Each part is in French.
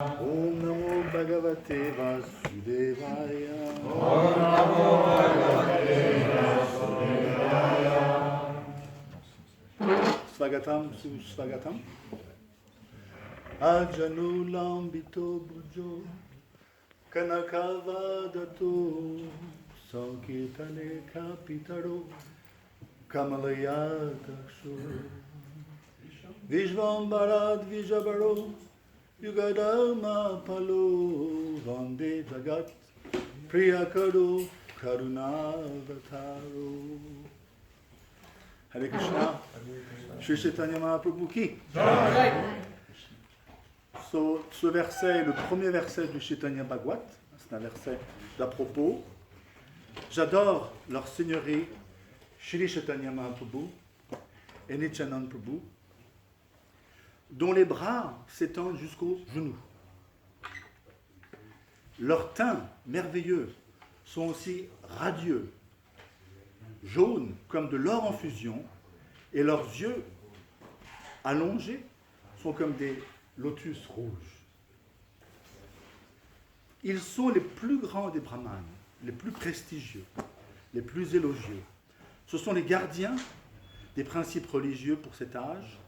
Om Namo Bhagavate Vasudevaya. Om Namo Bhagavate Vasudevaya. Svagatam Susvagatam. Ajanulambito Bujo Kanakavadato Sankitane Kapitaro Kamalayataksho Vishvambarad Vijabaro Yugadama Palo Vande Jagat Priyakaro Karunavataro. Hare Krishna. Shri Chaitanya Mahaprabhu ki. Ce verset est le premier verset du Chaitanya Bhagavat. C'est un verset d'à propos. J'adore leur seigneurie, Shri Chaitanya Mahaprabhu et Nityananda Prabhu, dont les bras s'étendent jusqu'aux genoux. Leurs teints merveilleux sont aussi radieux, jaunes comme de l'or en fusion, et leurs yeux allongés sont comme des lotus rouges. Ils sont les plus grands des brahmanes, les plus prestigieux, les plus élogieux. Ce sont les gardiens des principes religieux pour cet âge.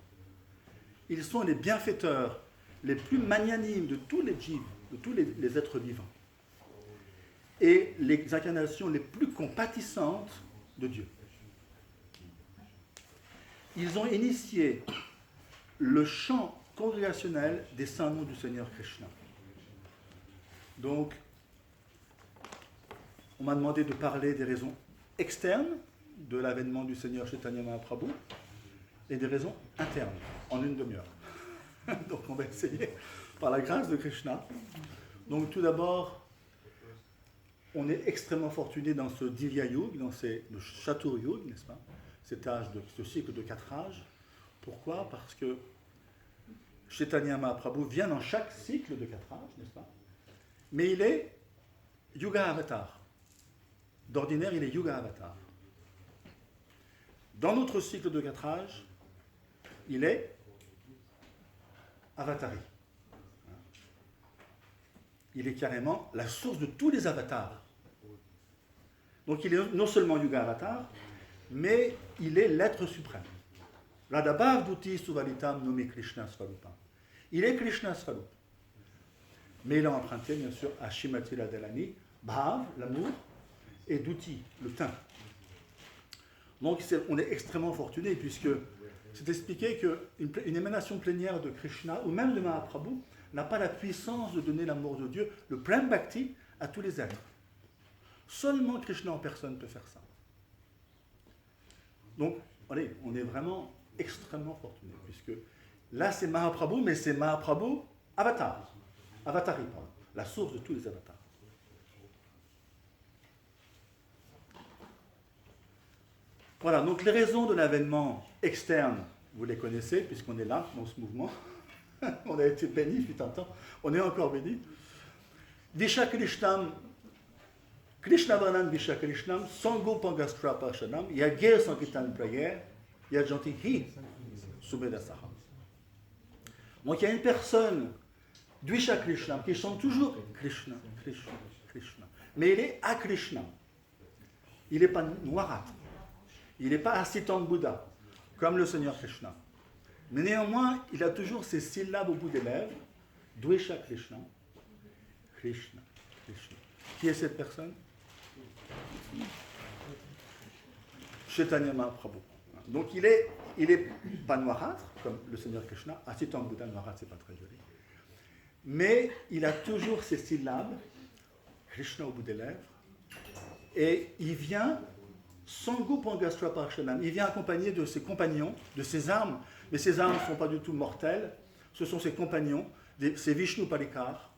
Ils sont les bienfaiteurs les plus magnanimes de tous les jivs, de tous les êtres vivants, et les incarnations les plus compatissantes de Dieu. Ils ont initié le chant congrégationnel des saints noms du Seigneur Krishna. Donc, on m'a demandé de parler des raisons externes de l'avènement du Seigneur Chaitanya Mahaprabhu et des raisons internes, en une demi-heure. Donc on va essayer, par la grâce de Krishna. Donc tout d'abord, on est extrêmement fortuné dans ce Divya Yuga, le Chatur Yuga, n'est-ce pas? Cet âge, ce cycle de 4 âges. Pourquoi? Parce que Chaitanya Mahaprabhu vient dans chaque cycle de 4 âges, n'est-ce pas? Mais il est Yuga Avatar. D'ordinaire, il est Yuga Avatar. Dans notre cycle de 4 âges, il est Avatari. Il est carrément la source de tous les avatars. Donc il est non seulement Yuga Avatar, mais il est l'être suprême. Radhabhav Duti Suvalitam nommé Krishna Swarupam. Il est Krishna Swarup. Mais il a emprunté, bien sûr, à Shrimati Radharani, Bhav, l'amour, et Duti, le teint. Donc on est extrêmement fortuné, puisque c'est expliqué qu'une émanation plénière de Krishna, ou même de Mahaprabhu, n'a pas la puissance de donner l'amour de Dieu, le Prem Bhakti, à tous les êtres. Seulement Krishna en personne peut faire ça. Donc, allez, on est vraiment extrêmement fortuné, puisque là c'est Mahaprabhu, mais c'est Mahaprabhu Avatar. Avatari, pardon, la source de tous les avatars. Voilà, donc les raisons de l'avènement externe, vous les connaissez, puisqu'on est là, dans ce mouvement. On a été bénis, fut un temps, on est encore bénis. Visha Krishnam, Krishna Varnam Visha Krishnam, Sango Pangastra Pashanam, Yagir Sankitan Prayer, Yajanti Hi, Subedasaham. Donc il y a une personne, Dvisha Krishnam, qui chante toujours Krishna, Krishna, Krishna. Mais il est à Krishna. Il n'est pas noirâtre. Il n'est pas Asitan Bouddha, comme le Seigneur Krishna. Mais néanmoins, il a toujours ces syllabes au bout des lèvres. Dvisha Krishna, Krishna, Krishna. Qui est cette personne? Chaitanya Mahaprabhu. Donc il est pas noirâtre, comme le Seigneur Krishna. Asitan Bouddha noirâtre, c'est pas très joli. Mais il a toujours ces syllabes, Krishna au bout des lèvres. Et il vient Sango Pangastra Parshanam. Il vient accompagné de ses compagnons, de ses armes, mais ses armes ne sont pas du tout mortelles. Ce sont ses compagnons, ses Vishnu Parikar,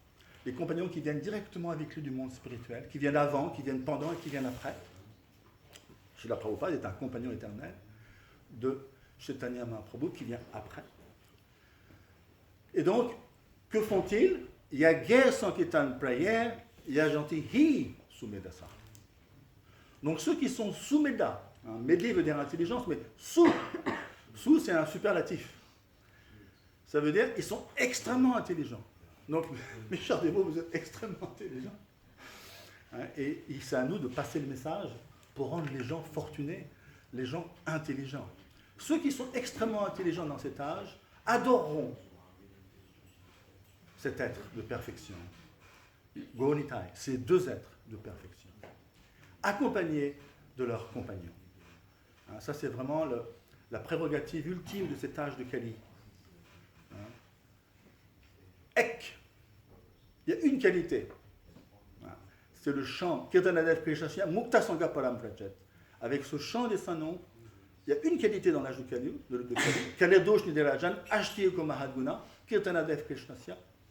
les compagnons qui viennent directement avec lui du monde spirituel, qui viennent avant, qui viennent pendant et qui viennent après. Srila Prabhupada est un compagnon éternel de Chaitanya Mahaprabhu qui vient après. Et donc, que font-ils? Il y a guerre Sankirtan Prayer, il y a gentil Hi Sumedasa. Donc ceux qui sont sous Meda, Médé veut dire intelligence, mais sous c'est un superlatif. Ça veut dire qu'ils sont extrêmement intelligents. Donc, mes chers dévots, vous êtes extrêmement intelligents. Hein, et c'est à nous de passer le message pour rendre les gens fortunés, les gens intelligents. Ceux qui sont extrêmement intelligents dans cet âge adoreront cet être de perfection. Gonitai, ces deux êtres de perfection, accompagnés de leurs compagnons. Hein, ça, c'est vraiment la prérogative ultime de cet âge de Kali. Hein. Ek, il y a une qualité. Hein. C'est le chant Kirtanadev Krishna Mukta Sangha Param Prajet. Avec ce chant des saints noms, il y a une qualité dans l'âge de Kali, Kaledosh Niderajan, Ashtiyeko Mahadguna, Kirtanadev Krishna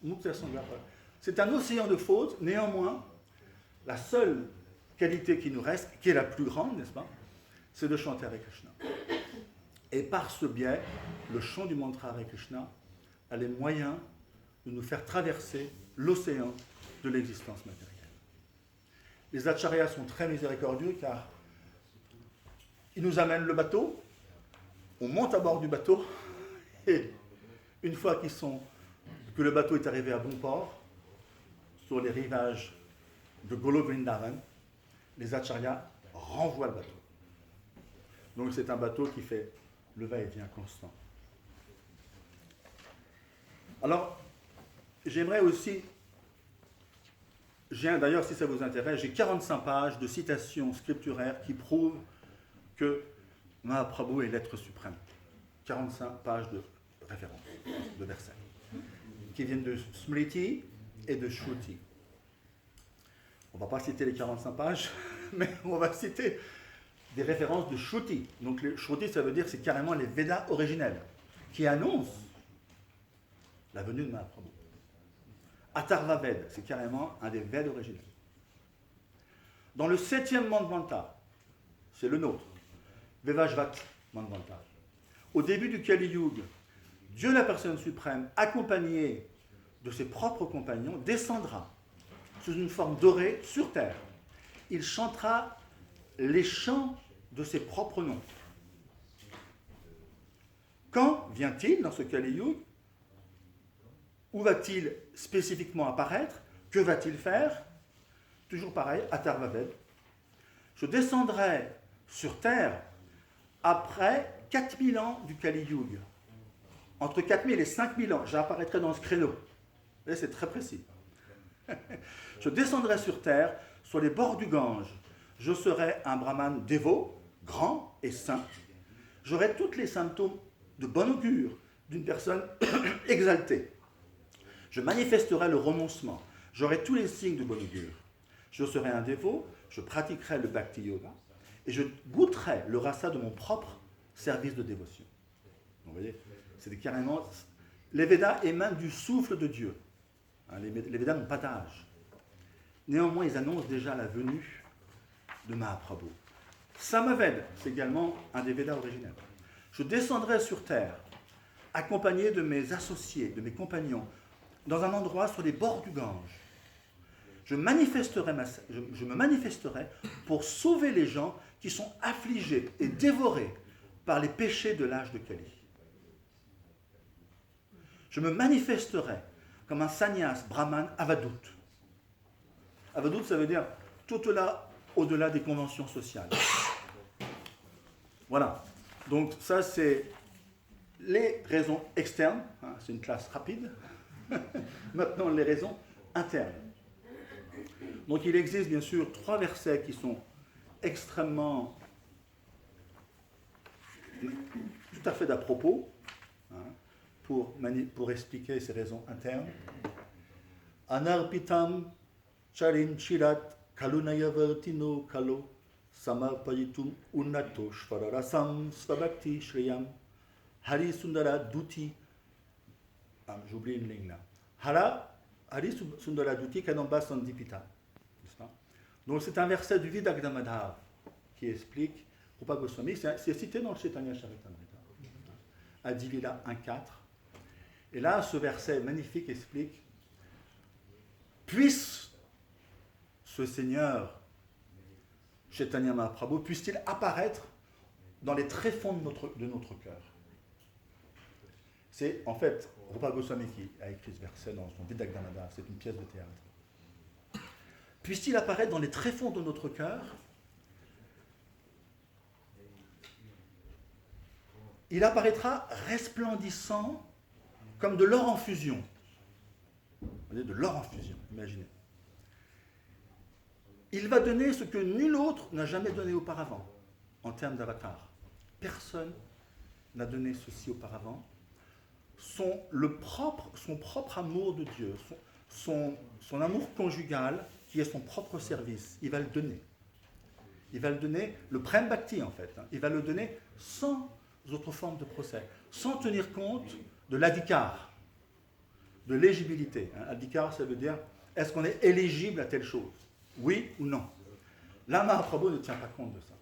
Mukta Sangha Param. C'est un océan de fautes, néanmoins, la seule qualité qui nous reste, qui est la plus grande, n'est-ce pas, c'est de chanter Hare Krishna. Et par ce biais, le chant du mantra Hare Krishna a les moyens de nous faire traverser l'océan de l'existence matérielle. Les acharyas sont très miséricordieux car ils nous amènent le bateau, on monte à bord du bateau, et une fois que le bateau est arrivé à bon port, sur les rivages de Golo Vrindavan, les acharyas renvoient le bateau. Donc c'est un bateau qui fait le va-et-vient constant. Alors, j'aimerais aussi, d'ailleurs si ça vous intéresse, j'ai 45 pages de citations scripturaires qui prouvent que Mahaprabhu est l'être suprême. 45 pages de références, de versets, qui viennent de Smriti et de Shruti. On ne va pas citer les 45 pages, mais on va citer des références de Shruti. Donc les Shruti, ça veut dire c'est carrément les Védas originels, qui annoncent la venue de Mahaprabhu. Atharva Ved, c'est carrément un des Veds originels. Dans le 7e Manvanta, c'est le nôtre, Vevajvat Manvanta, au début du Kali Yuga, Dieu la personne suprême, accompagné de ses propres compagnons, descendra sous une forme dorée sur terre. Il chantera les chants de ses propres noms. Quand vient-il dans ce Kali Yuga? Où va-t-il spécifiquement apparaître? Que va-t-il faire? Toujours pareil, Atharva Ved. Je descendrai sur terre après 4000 ans du Kali Yuga. Entre 4000 et 5000 ans, j'apparaîtrai dans ce créneau. Et c'est très précis. Je descendrai sur terre, sur les bords du Gange. Je serai un brahman dévot, grand et saint. J'aurai tous les symptômes de bon augure d'une personne exaltée. Je manifesterai le renoncement. J'aurai tous les signes de bon augure. Je serai un dévot, je pratiquerai le bhakti yoga et je goûterai le rasa de mon propre service de dévotion. Vous voyez, c'est carrément... Les Védas émanent du souffle de Dieu. Les Védas n'ont pas d'âge. Néanmoins, ils annoncent déjà la venue de Mahaprabhu. Samaved, c'est également un des Védas originels. Je descendrai sur terre, accompagné de mes associés, de mes compagnons, dans un endroit sur les bords du Gange. Je me manifesterai pour sauver les gens qui sont affligés et dévorés par les péchés de l'âge de Kali. Je me manifesterai comme un sannyas brahman avadout. Avadout, ça veut dire tout au-delà des conventions sociales. Voilà. Donc ça, c'est les raisons externes. Hein, c'est une classe rapide. Maintenant, les raisons internes. Donc il existe bien sûr 3 versets qui sont extrêmement tout à fait d'à propos, hein, pour expliquer ces raisons internes. Anarpitam charin chirat kalunayavartino kalo samarpayitum unnato shvararasam svabhakti shriyam hari sundara duti. J'oublie une ligne là. Hari sundara duti kanamba sandipita. Donc c'est un verset du Vidagdamadhava qui explique, Rupa Goswami, c'est cité dans le Chaitanya Charitamrita, Adi Lila 1.4. Et là, ce verset magnifique explique, puisse ce Seigneur, Chaitanya Mahaprabhu, puisse-t-il apparaître dans les tréfonds de notre cœur. C'est en fait Rupa Goswami qui a écrit ce verset dans son Vidagdhanada, c'est une pièce de théâtre. Puisse-t-il apparaître dans les tréfonds de notre cœur, il apparaîtra resplendissant comme de l'or en fusion. Vous voyez, de l'or en fusion, imaginez. Il va donner ce que nul autre n'a jamais donné auparavant, en termes d'avatar. Personne n'a donné ceci auparavant. Son propre amour de Dieu, son amour conjugal, qui est son propre service, il va le donner. Il va le donner, le Prem Bhakti en fait, il va le donner sans autres formes de procès, sans tenir compte de l'adhikar, de l'éligibilité. Adhikar, ça veut dire, est-ce qu'on est éligible à telle chose? Oui ou non? Là, Mahaprabhu ne tient pas compte de ça.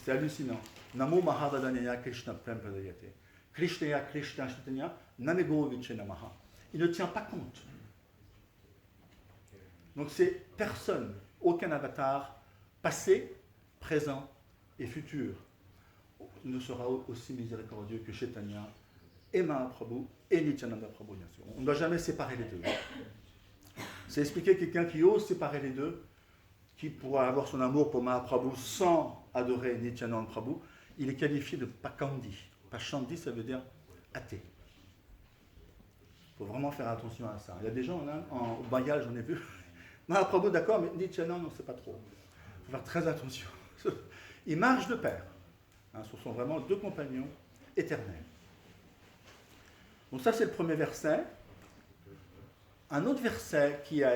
C'est hallucinant. Namo Mahavadanyaya Krishna Prem Pradayate. Krishnaya Krishna Chaitanya Namego Viche Namaha. Il ne tient pas compte. Donc c'est personne, aucun avatar, passé, présent et futur, ne sera aussi miséricordieux que Chaitanya et Mahaprabhu et Nityananda Prabhu, bien sûr. On ne doit jamais séparer les deux. C'est expliquer quelqu'un qui ose séparer les deux, qui pourra avoir son amour pour Mahaprabhu sans adorer Nityananda Prabhu, il est qualifié de Pakandi. Pachandi, ça veut dire athée. Il faut vraiment faire attention à ça. Il y a des gens, au Bengale, j'en ai vu, Mahaprabhu, d'accord, mais Nityananda, on ne sait pas trop. Il faut faire très attention. Ils marchent de pair. Ce sont vraiment deux compagnons éternels. Donc ça, c'est le premier verset. Un autre verset qui a...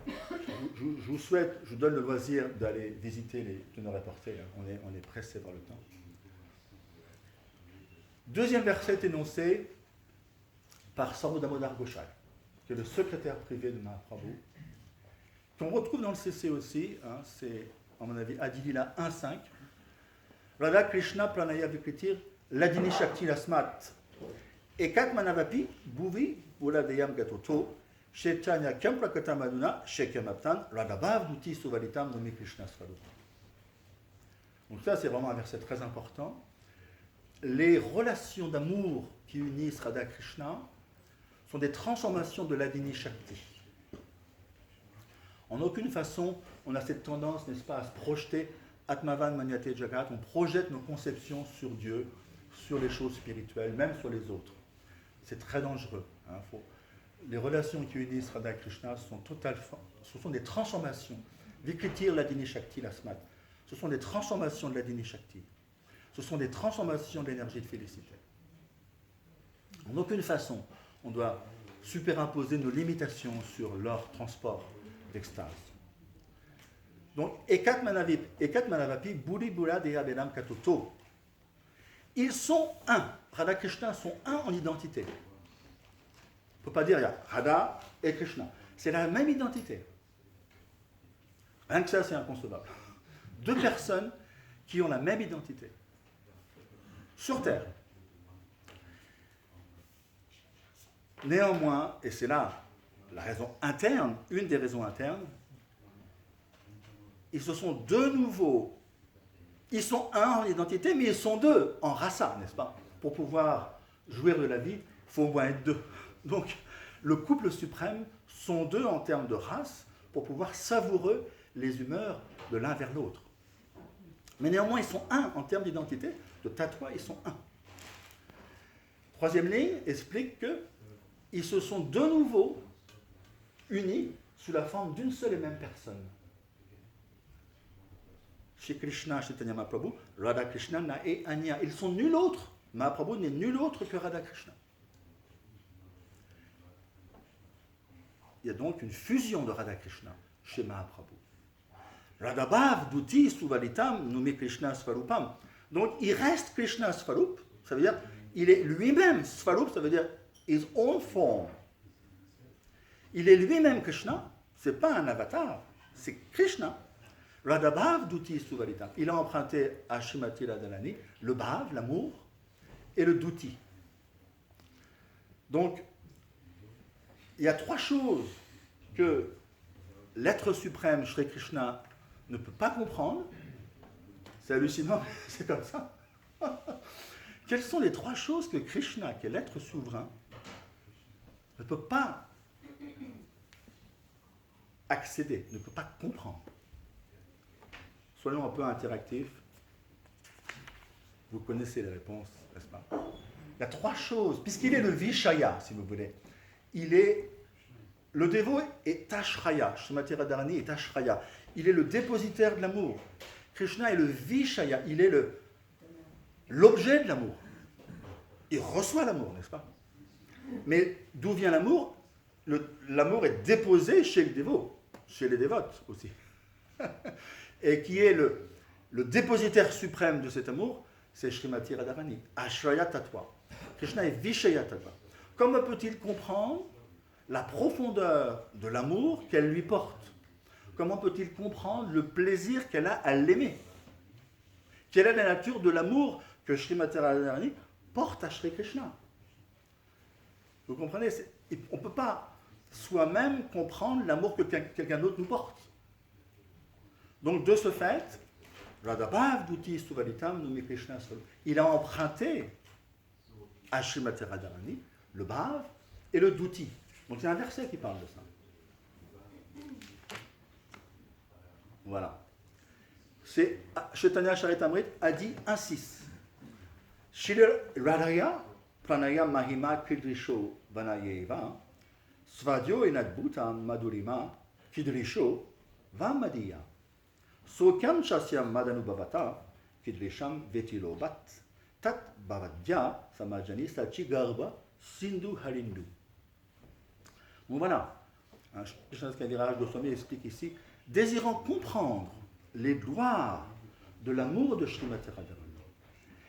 Je vous souhaite, je vous donne le loisir d'aller visiter les teneurs et portées. On est pressé par le temps. Deuxième verset est énoncé par Sarva Damodar Ghoshal, qui est le secrétaire privé de Mahaprabhu, qu'on retrouve dans le CC aussi. C'est, à mon avis, Adilila 1.5. Radha Krishna Pranaya Vikritir Ladini Shakti Lasmat Ekat Manavapi Bhuvi Uladeyam Gatoto Chaitanya Kamprakata Maduna Shekamaptan Radhabav Duti Suvalitam Nomi Krishna Swarupa. Donc ça, c'est vraiment un verset très important. Les relations d'amour qui unissent Radha Krishna sont des transformations de l'Adini Shakti. En aucune façon, on a cette tendance, n'est-ce pas, à se projeter Atmavan Manyate Jagat, on projette nos conceptions sur Dieu, sur les choses spirituelles, même sur les autres. C'est très dangereux. Les relations qui unissent Radha Krishna ce sont des transformations. Vikritir l'Adini Shakti Lasmat. Ce sont des transformations de l'Adini Shakti. Ce sont des transformations de l'énergie de félicité. En aucune façon, on doit superimposer nos limitations sur leur transport d'extase. Donc, Ekat Manavapi, Buri Bura Deya Vedam Katoto. Ils sont un. Radha Krishna sont un en identité. On ne peut pas dire il y a Radha et Krishna. C'est la même identité. Rien que ça, c'est inconcevable. Deux personnes qui ont la même identité. Sur Terre. Néanmoins, et c'est là la raison interne, une des raisons internes, ils se sont de nouveau, ils sont un en identité, mais ils sont deux en rasa, n'est-ce pas? Pour pouvoir jouir de la vie, il faut au moins être deux. Donc, le couple suprême sont deux en termes de race pour pouvoir savourer les humeurs de l'un vers l'autre. Mais néanmoins, ils sont un en termes d'identité. De tatwa, ils sont un. Troisième ligne explique qu'ils se sont de nouveau unis sous la forme d'une seule et même personne. Chez Krishna, Chaitanya Mahaprabhu, Radha Krishna na et Anya. Ils sont nul autre. Mahaprabhu n'est nul autre que Radha Krishna. Il y a donc une fusion de Radha Krishna chez Mahaprabhu. Radhabhav Duti Suvalitam Numi Krishna Svarupam. Donc il reste Krishna Svarup, ça veut dire il est lui-même Svarup, ça veut dire his own form. Il est lui-même Krishna, c'est pas un avatar, c'est Krishna. Radhabhav Duti Suvalitam. Il a emprunté à Srimati Radharani le bhav, l'amour, et le duti. Donc, il y a trois choses que l'être suprême, Shri Krishna, ne peut pas comprendre. C'est hallucinant, c'est comme ça. Quelles sont les trois choses que Krishna, qui est l'être souverain, ne peut pas accéder, ne peut pas comprendre? Soyons un peu interactifs. Vous connaissez les réponses, n'est-ce pas? Il y a trois choses, puisqu'il est le Vishaya, si vous voulez. Il est, le dévot est Ashraya, Srimati Radharani est Ashraya. Il est le dépositaire de l'amour. Krishna est le Vishaya, il est l'objet de l'amour. Il reçoit l'amour, n'est-ce pas? Mais d'où vient l'amour? L'amour est déposé chez le dévot, chez les dévotes aussi. Et qui est le dépositaire suprême de cet amour? C'est Srimati Radharani, Ashraya Tattva. Krishna est Vishaya Tattva. Comment peut-il comprendre la profondeur de l'amour qu'elle lui porte? Comment peut-il comprendre le plaisir qu'elle a à l'aimer? Quelle est la nature de l'amour que Srimati Radharani porte à Sri Krishna? Vous comprenez? On ne peut pas soi-même comprendre l'amour que quelqu'un d'autre nous porte. Donc, de ce fait, Radhabhav Duti Suvalitam Numi Krishna Swarup, il a emprunté à Srimati Radharani le bhav et le duti. Donc, il y a un verset qui parle de ça. Voilà. C'est Chaitanya Charitamrita a dit ainsi. Shri Radhaya Pranaya Mahima Kidrisho Vanayeva Svadyo Inadbhutam Madhurima Kidrisho Vamadiya Sokam Shasyam Madanubhavata Kidrisham Vetilobat Tat Bhavadya Samajani Sachi Garba Sindhu Harindu. Donc voilà. Krishna Kaviraj Goswami explique ici, désirant comprendre les gloires de l'amour de Srimati Radharani,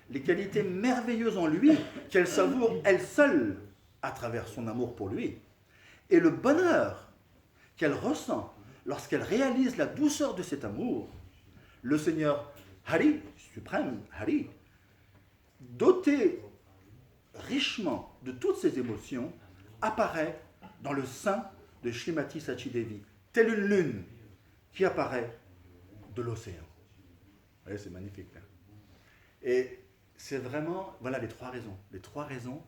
les qualités merveilleuses en lui qu'elle savoure elle seule à travers son amour pour lui, et le bonheur qu'elle ressent lorsqu'elle réalise la douceur de cet amour, le Seigneur Hari, suprême Hari, doté richement de toutes ces émotions, apparaît dans le sein de Srimati Sachidevi, telle une lune qui apparaît de l'océan. Vous voyez, c'est magnifique. Hein? Et c'est vraiment, voilà les trois raisons. Les trois raisons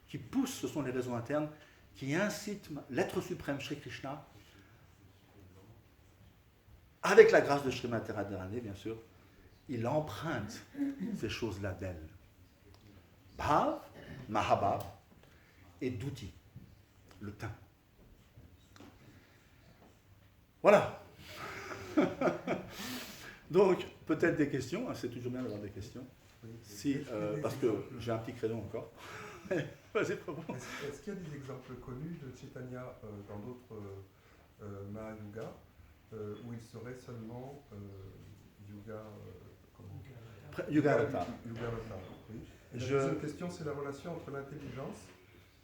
qui poussent, ce sont les raisons internes, qui incitent l'être suprême Shri Krishna, avec la grâce de Srimati Radharani, bien sûr, il emprunte ces choses-là d'elle. Bhav, Mahabhav et Duti, le teint. Voilà. Donc, peut-être des questions, hein, c'est toujours bien d'avoir des questions. Si, parce que j'ai un petit crayon encore. Vas-y, Prabhu. Est-ce qu'il y a des exemples connus de Chaitanya dans d'autres Mahayugas où il serait seulement Yuga Yuga Avatar. Yuga Avatar, oui. Et la deuxième question, c'est la relation entre l'intelligence,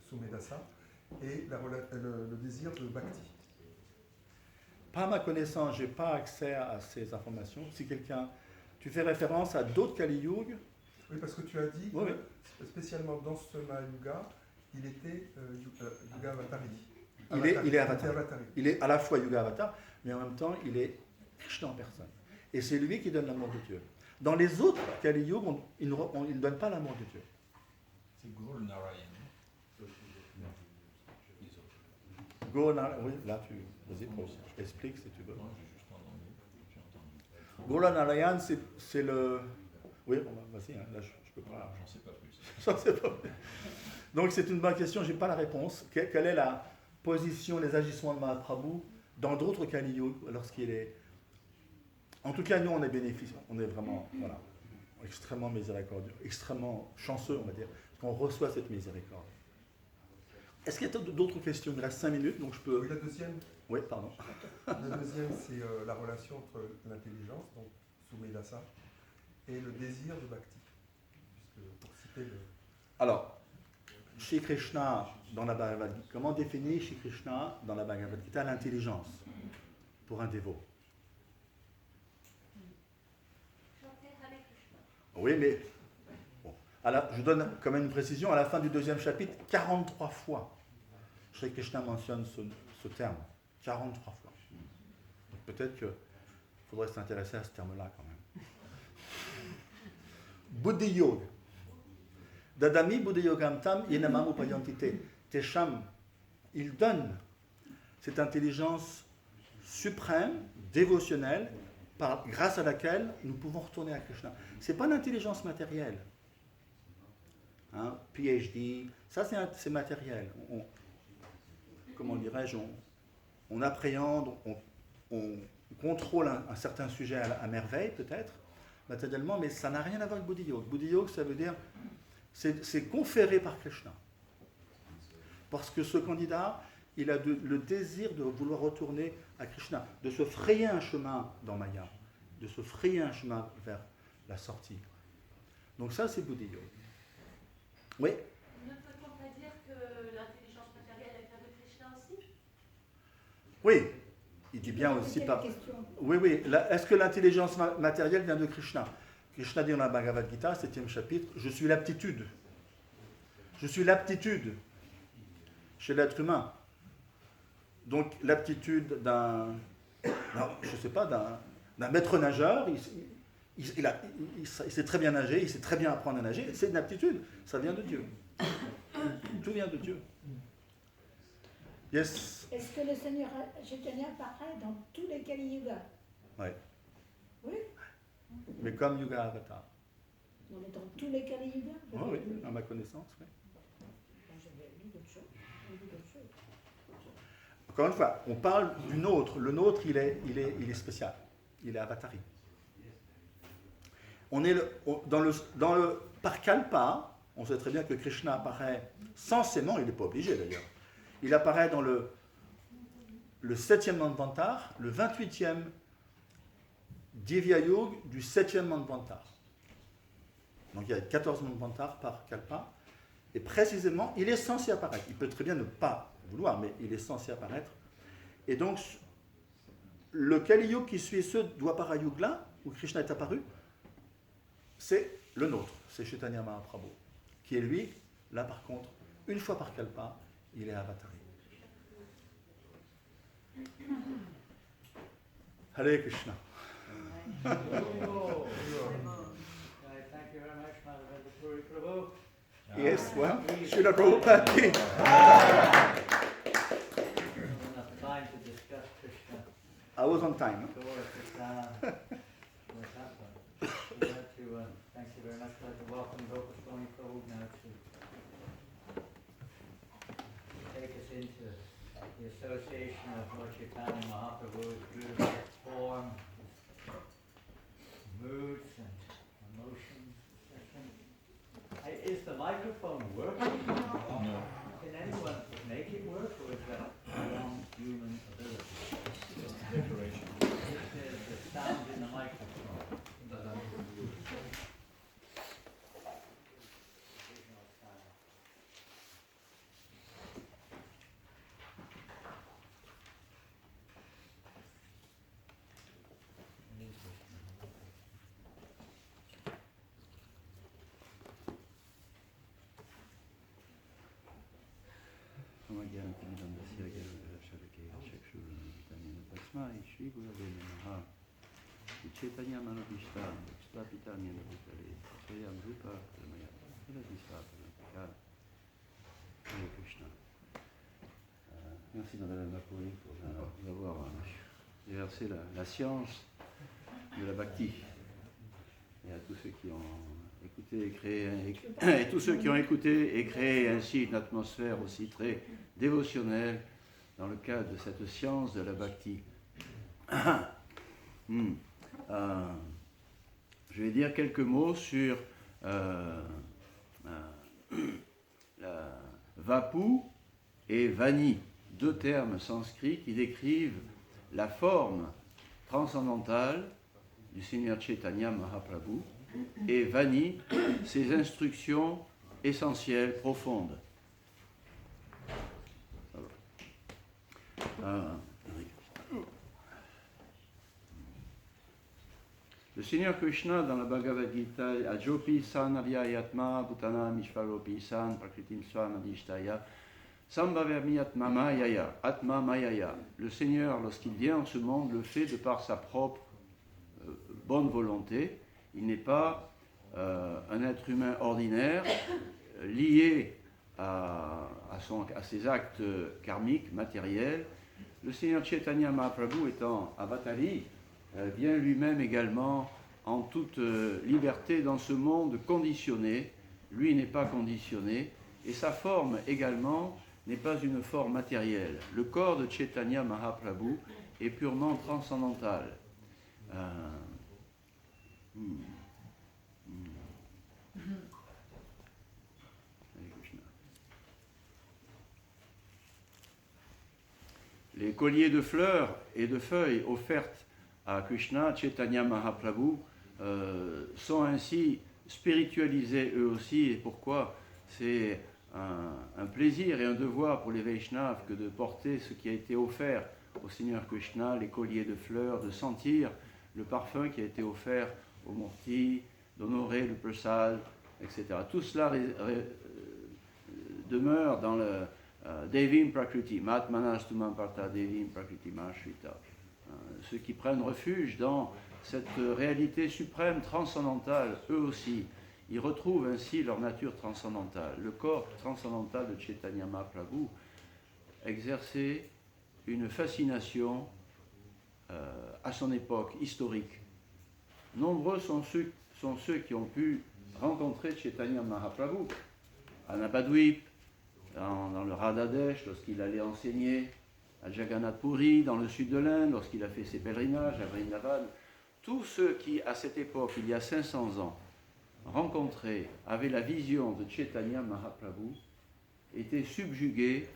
Sumedasa, et le désir de Bhakti. Pas à ma connaissance, je n'ai pas accès à ces informations. Si quelqu'un... Tu fais référence à d'autres Kali Yuga? Oui, parce que tu as dit oui, que, spécialement dans ce Mahayuga, il était Yuga Avatari. Il est Avatar. Il est à la fois Yuga Avatar, mais en même temps, il est Krishna en personne. Et c'est lui qui donne l'amour de Dieu. Dans les autres Kali Yuga, il ne donne pas l'amour de Dieu. C'est Gaur Narayan. Gaur Narayan, oui, là tu... Vas-y, je t'explique si tu veux. Non, j'ai juste entendu. Gaur Narayan, c'est le... Oui, vas-y, hein, là je ne peux pas... J'en sais pas plus. J'en sais pas plus. Donc c'est une bonne question, je n'ai pas la réponse. Quelle est la position, les agissements de Mahaprabhu dans d'autres Kali Yuga lorsqu'il est... En tout cas, nous, on est bénéficiaires, on est vraiment voilà, extrêmement miséricordieux, extrêmement chanceux, on va dire, qu'on reçoit cette miséricorde. Est-ce qu'il y a d'autres questions? Il me reste 5 minutes, donc je peux... Oui, la deuxième. Oui, pardon. La deuxième, c'est la relation entre l'intelligence, donc Sumedasa, et le désir de Bhakti. Puisque, pour citer le... Alors, Shri Krishna, dans la Bhagavad Gita, comment définir Shri Krishna dans la Bhagavad Gita l'intelligence pour un dévot? Oui, mais bon. Je donne quand même une précision. À la fin du 2e chapitre, 43 fois, Shri Krishna mentionne ce terme. 43 fois. Donc peut-être qu'il faudrait s'intéresser à ce terme-là quand même. Buddhi Yoga. Dadami Budayogam Tam Yenamam Upayantite. Tesham, il donne cette intelligence suprême, dévotionnelle, grâce à laquelle nous pouvons retourner à Krishna. Ce n'est pas l'intelligence matérielle. Hein, PhD, ça c'est matériel. Comment dirais-je, on appréhende, on contrôle un certain sujet à merveille peut-être, matériellement, mais ça n'a rien à voir avec Buddhi Yoga. Buddhi Yoga, ça veut dire, c'est conféré par Krishna. Parce que ce candidat, il a le désir de vouloir retourner à Krishna, de se frayer un chemin dans Maya, de se frayer un chemin vers la sortie. Donc ça, c'est Buddhi Yoga. Oui. Ne peut-on pas dire que l'intelligence matérielle vient de Krishna aussi? Oui, il dit bien aussi par... Oui, oui. Est-ce que l'intelligence matérielle vient de Krishna? Krishna dit dans la Bhagavad Gita, 7e chapitre, je suis l'aptitude. Je suis l'aptitude chez l'être humain. Donc l'aptitude d'un maître nageur, il sait très bien nager, il sait très bien apprendre à nager, c'est une aptitude, ça vient de Dieu. Tout vient de Dieu. Yes. Est-ce que le Seigneur Chaitanya apparaît dans tous les Kali Yuga? Oui. Oui. Mais comme Yuga Avatar. Non, mais dans tous les Kali Yuga? Oui, oui, à ma connaissance, oui. J'avais lu d'autres choses. Encore une fois, on parle du nôtre. Le nôtre, il est spécial. Il est avatari. On est par kalpa, on sait très bien que Krishna apparaît censément, il n'est pas obligé d'ailleurs. Il apparaît dans le 7e Manvantara, le 28e Divya Yuga du 7e Manvantara. Donc il y a 14 Manvantara par kalpa. Et précisément, il est censé apparaître. Il peut très bien ne pas vouloir, mais il est censé apparaître. Et donc, le Kali Yuga qui suit ce Dwapara Yuga, où Krishna est apparu, c'est le nôtre, c'est Chaitanya Mahaprabhu, qui est lui, là par contre, une fois par kalpa, il est avatari. Hare Krishna. Thank you very much, Madhavendra Puri Prabhu. Yes, well, Srila Prabhupada. Enough time to discuss Krishna. I was on time. What's happened? We'd like to thank you very much. I'd like to welcome Gopaswami Prabhu now to take us into the association of Lord Chaitanya Mahaprabhu's beautiful form, his moods and emotions. Is the microphone working? No. Can anyone make it work, or is that beyond human ability? Just decoration. There's the sound in the microphone. Chaitanya Manobishta, Stapita Nyanabhutale, Swayam Rupa, Maya, Hare Krishna. Merci Madame Mapuri pour nous avoir déversé la science de la bhakti. Et à tous ceux qui ont écouté et créé, et tous ceux qui ont écouté et créé ainsi une atmosphère aussi très dévotionnelle dans le cadre de cette science de la bhakti. Je vais dire quelques mots sur Vapu et Vani, deux termes sanscrits qui décrivent la forme transcendantale du Seigneur Chaitanya Mahaprabhu, et Vani, ses instructions essentielles, profondes. Le Seigneur Krishna dans la Bhagavad Gita, Ajopi san avyayatma bhutana mishvaropi san prakritim swan adhishtaya sambhavyami atma mayaya, atma mayaya. Le Seigneur, lorsqu'il vient en ce monde, le fait de par sa propre bonne volonté. Il n'est pas un être humain ordinaire lié à ses actes karmiques, matériels. Le Seigneur Chaitanya Mahaprabhu étant avatari, vient lui-même également en toute liberté dans ce monde conditionné. Lui n'est pas conditionné, et sa forme également n'est pas une forme matérielle. Le corps de Chaitanya Mahaprabhu est purement transcendantal. Les colliers de fleurs et de feuilles offertes à Krishna, Chaitanya Mahaprabhu, sont ainsi spiritualisés eux aussi. Et pourquoi? C'est un plaisir et un devoir pour les Vaishnavas que de porter ce qui a été offert au Seigneur Krishna, les colliers de fleurs, de sentir le parfum qui a été offert au Murti, d'honorer le prasad, etc. Tout cela demeure dans le Devim Prakriti, Matmanastumam Parta Devim Prakriti Mashrita. Ceux qui prennent refuge dans cette réalité suprême, transcendantale, eux aussi, ils retrouvent ainsi leur nature transcendantale. Le corps transcendantal de Chaitanya Mahaprabhu exerçait une fascination à son époque historique. Nombreux sont ceux qui ont pu rencontrer Chaitanya Mahaprabhu à Navadvip, dans le Radhadesh, lorsqu'il allait enseigner à Jagannath Puri, dans le sud de l'Inde, lorsqu'il a fait ses pèlerinages à Vrindavan. Tous ceux qui, à cette époque, il y a 500 ans, rencontrés, avaient la vision de Chaitanya Mahaprabhu, étaient subjugués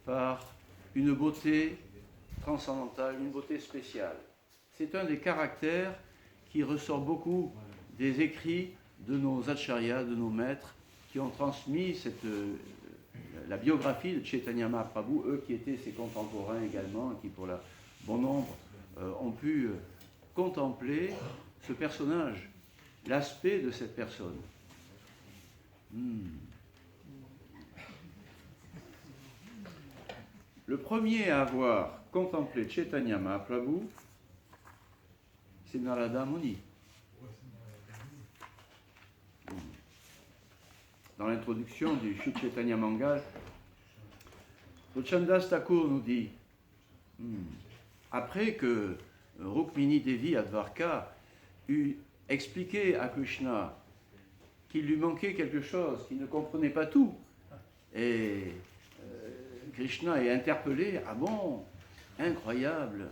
par une beauté transcendantale, une beauté spéciale. C'est un des caractères qui ressort beaucoup des écrits de nos acharyas, de nos maîtres, qui ont transmis la biographie de Chaitanya Mahaprabhu, eux qui étaient ses contemporains également, qui pour bon nombre ont pu contempler ce personnage, l'aspect de cette personne. Le premier à avoir contemplé Chaitanya Mahaprabhu, c'est Narada Muni. Dans l'introduction du Sri Chaitanya Mangal, Ruchandas Thakur nous dit après que Rukmini Devi à Dvarka eut expliqué à Krishna qu'il lui manquait quelque chose, qu'il ne comprenait pas tout, et Krishna est interpellé, ah bon, incroyable.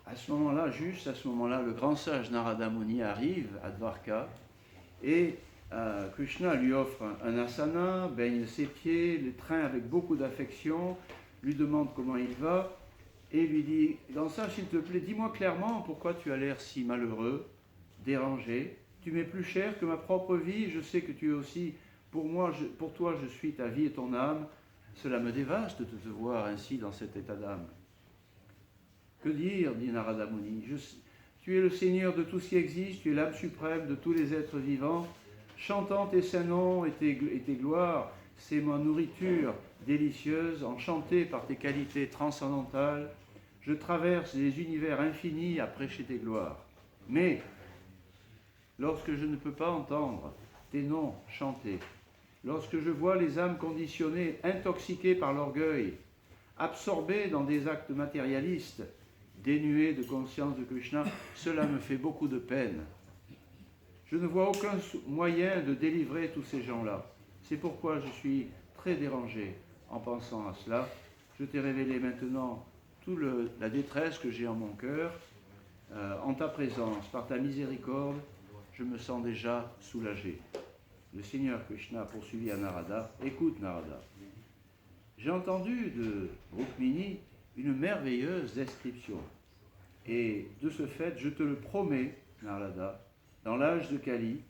À ce moment-là, juste à ce moment-là, le grand sage Narada Muni arrive à Dvarka et Krishna lui offre un asana, baigne ses pieds, le traîne avec beaucoup d'affection, lui demande comment il va et lui dit, grand sage, s'il te plaît, dis-moi clairement pourquoi tu as l'air si malheureux, dérangé. Tu m'es plus cher que ma propre vie, je sais que tu es aussi, pour toi je suis ta vie et ton âme. Cela me dévaste de te voir ainsi dans cet état d'âme. Que dire, dit Narada Muni, tu es le Seigneur de tout ce qui existe, tu es l'âme suprême de tous les êtres vivants. Chantant tes saints noms et tes gloires, c'est ma nourriture délicieuse, enchantée par tes qualités transcendantales. Je traverse les univers infinis à prêcher tes gloires. Mais, lorsque je ne peux pas entendre tes noms chantés, lorsque je vois les âmes conditionnées, intoxiquées par l'orgueil, absorbées dans des actes matérialistes, dénuées de conscience de Krishna, cela me fait beaucoup de peine. Je ne vois aucun moyen de délivrer tous ces gens-là. C'est pourquoi je suis très dérangé en pensant à cela. Je t'ai révélé maintenant toute la détresse que j'ai en mon cœur. En ta présence, par ta miséricorde, je me sens déjà soulagé. Le Seigneur Krishna poursuivit à Narada. Écoute Narada, j'ai entendu de Rukmini une merveilleuse description. Et de ce fait, je te le promets, Narada, dans l'âge de Kali,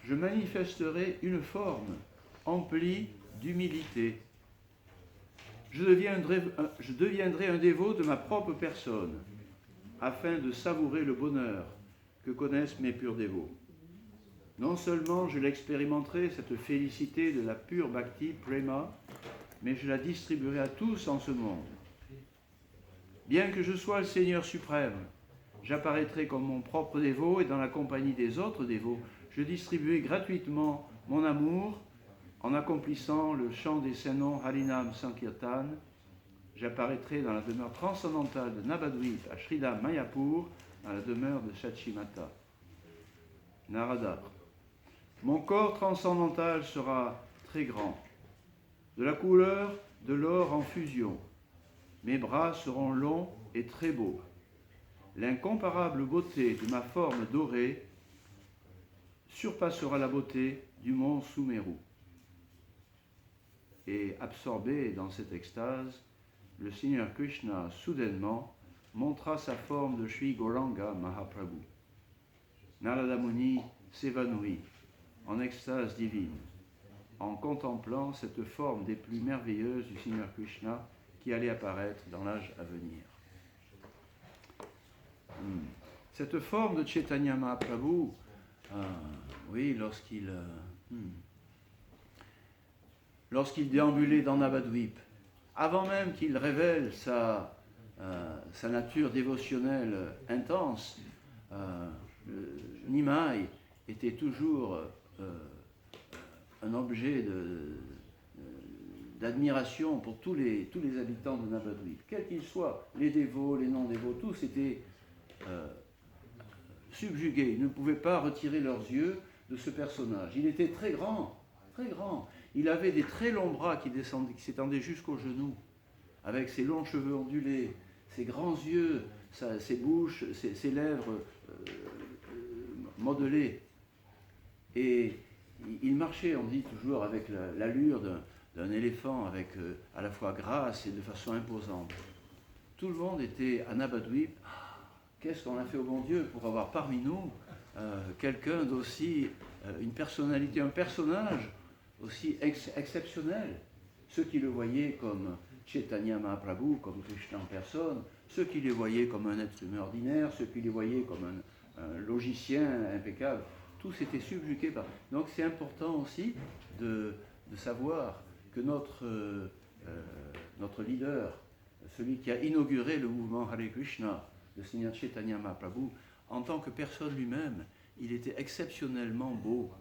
je manifesterai une forme emplie d'humilité. Je deviendrai un dévot de ma propre personne, afin de savourer le bonheur que connaissent mes purs dévots. Non seulement je l'expérimenterai, cette félicité de la pure bhakti, prema, mais je la distribuerai à tous en ce monde. Bien que je sois le Seigneur suprême, j'apparaîtrai comme mon propre dévot et dans la compagnie des autres dévots, je distribuerai gratuitement mon amour En accomplissant le chant des saints noms Harinam Sankirtan, j'apparaîtrai dans la demeure transcendantale de Navadvip à Sridham Mayapur, dans la demeure de Shachimata. Narada. Mon corps transcendantal sera très grand, de la couleur de l'or en fusion. Mes bras seront longs et très beaux. L'incomparable beauté de ma forme dorée surpassera la beauté du mont Sumeru. Et absorbé dans cette extase, le Seigneur Krishna soudainement montra sa forme de Sri Gauranga Mahaprabhu. Narada Muni s'évanouit en extase divine en contemplant cette forme des plus merveilleuses du Seigneur Krishna qui allait apparaître dans l'âge à venir. Cette forme de Chaitanya Mahaprabhu, oui, lorsqu'il déambulait dans Navadvip, avant même qu'il révèle sa nature dévotionnelle intense, Nimai était toujours un objet d'admiration pour tous les habitants de Navadvip, quels qu'ils soient, les dévots, les non-dévots, tous étaient subjugués, ils ne pouvaient pas retirer leurs yeux de ce personnage. Il était très grand, très grand. Il avait des très longs bras qui s'étendaient jusqu'aux genoux, avec ses longs cheveux ondulés, ses grands yeux, ses bouches, ses lèvres modelées. Et il marchait, on dit toujours, avec l'allure d'un éléphant, avec à la fois grâce et de façon imposante. Tout le monde était à Navadvip. Qu'est-ce qu'on a fait au bon Dieu pour avoir parmi nous quelqu'un d'aussi, une personnalité, un personnage aussi exceptionnel. Ceux qui le voyaient comme Chaitanya Mahaprabhu, comme Krishna en personne, ceux qui les voyaient comme un être humain ordinaire, ceux qui les voyaient comme un logicien impeccable, tous étaient subjugués par. Donc c'est important aussi de savoir que notre leader, celui qui a inauguré le mouvement Hare Krishna, le Seigneur Chaitanya Mahaprabhu, en tant que personne lui-même, il était exceptionnellement beau.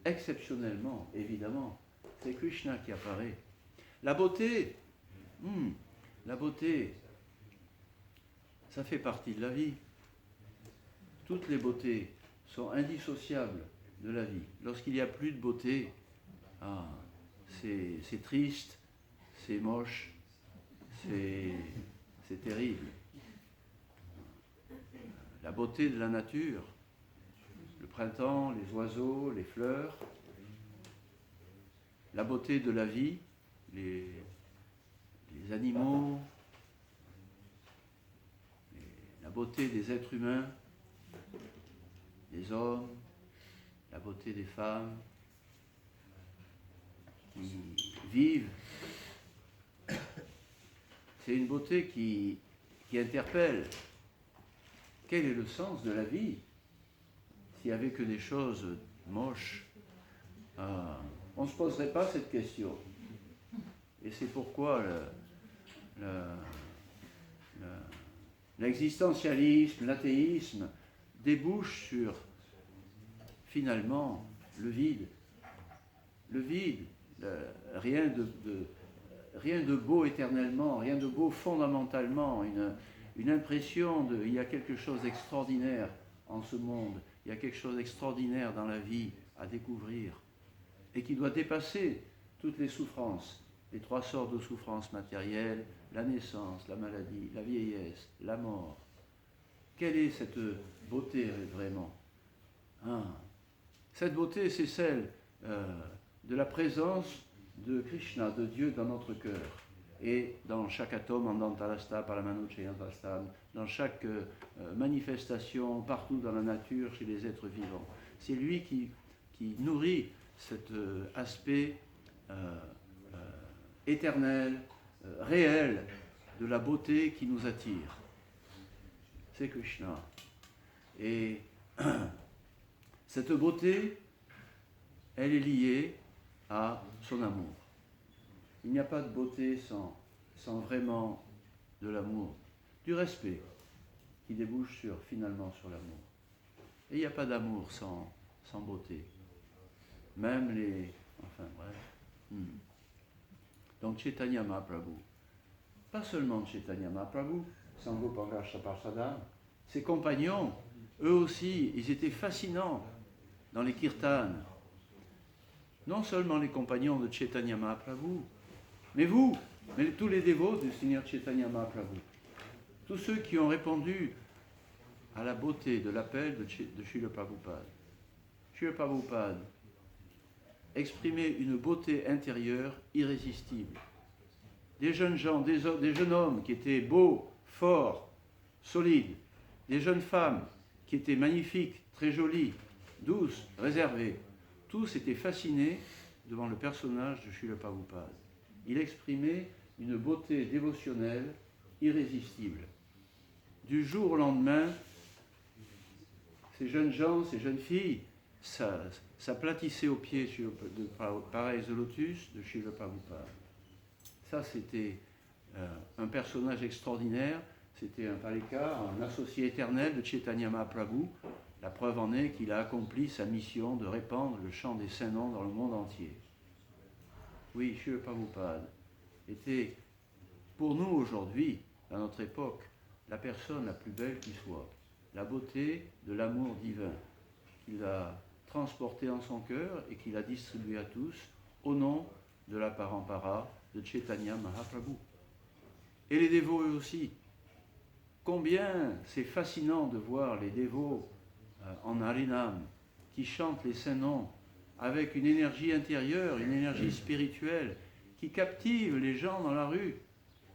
Exceptionnellement, évidemment. C'est Krishna qui apparaît. La beauté, ça fait partie de la vie. Toutes les beautés sont indissociables de la vie. Lorsqu'il n'y a plus de beauté, c'est triste, c'est moche, c'est terrible. La beauté de la nature, le printemps, les oiseaux, les fleurs, la beauté de la vie, les animaux, la beauté des êtres humains, des hommes, la beauté des femmes qui vivent. C'est une beauté qui interpelle. Quel est le sens de la vie s'il n'y avait que des choses moches? On ne se poserait pas cette question. Et c'est pourquoi l'existentialisme, l'athéisme débouche sur, finalement, le vide. Le vide, rien de beau éternellement, rien de beau fondamentalement, une impression il y a quelque chose d'extraordinaire en ce monde, il y a quelque chose d'extraordinaire dans la vie à découvrir, et qui doit dépasser toutes les souffrances, les trois sortes de souffrances matérielles, la naissance, la maladie, la vieillesse, la mort. Quelle est cette beauté vraiment? Cette beauté, c'est celle de la présence de Krishna, de Dieu dans notre cœur. Et dans chaque atome, en Dantalasta, Paramanuchayantastan, dans chaque manifestation, partout dans la nature, chez les êtres vivants. C'est lui qui nourrit cet aspect éternel, réel, de la beauté qui nous attire. C'est Krishna. Et cette beauté, elle est liée à son amour. Il n'y a pas de beauté sans vraiment de l'amour, du respect qui débouche finalement sur l'amour. Et il n'y a pas d'amour sans beauté. Même Enfin bref. Donc Chaitanya Mahaprabhu, pas seulement Chaitanya Mahaprabhu, Sangopanga Shaparsadam, ses compagnons, eux aussi, ils étaient fascinants dans les kirtans. Non seulement les compagnons de Chaitanya Mahaprabhu, mais vous, mais tous les dévots du Seigneur Chaitanya Mahaprabhu, tous ceux qui ont répondu à la beauté de l'appel de Srila Prabhupada. Srila Prabhupada exprimait une beauté intérieure irrésistible. Des jeunes gens, des jeunes hommes qui étaient beaux, forts, solides, des jeunes femmes qui étaient magnifiques, très jolies, douces, réservées. Tous étaient fascinés devant le personnage de Srila Prabhupada. Il exprimait une beauté dévotionnelle irrésistible. Du jour au lendemain, ces jeunes gens, ces jeunes filles, s'aplatissaient aux pieds de pareils de lotus de Srila Prabhupada. Ça, c'était un personnage extraordinaire. C'était un Palika, un associé éternel de Chaitanya Mahaprabhu. La preuve en est qu'il a accompli sa mission de répandre le chant des saints noms dans le monde entier. Oui, Srila Prabhupada était, pour nous aujourd'hui, à notre époque, la personne la plus belle qui soit. La beauté de l'amour divin qu'il a transporté en son cœur et qu'il a distribué à tous au nom de la parampara de Chaitanya Mahaprabhu. Et les dévots eux aussi. Combien c'est fascinant de voir les dévots en Harinam qui chantent les saints noms avec une énergie intérieure, une énergie spirituelle qui captive les gens dans la rue.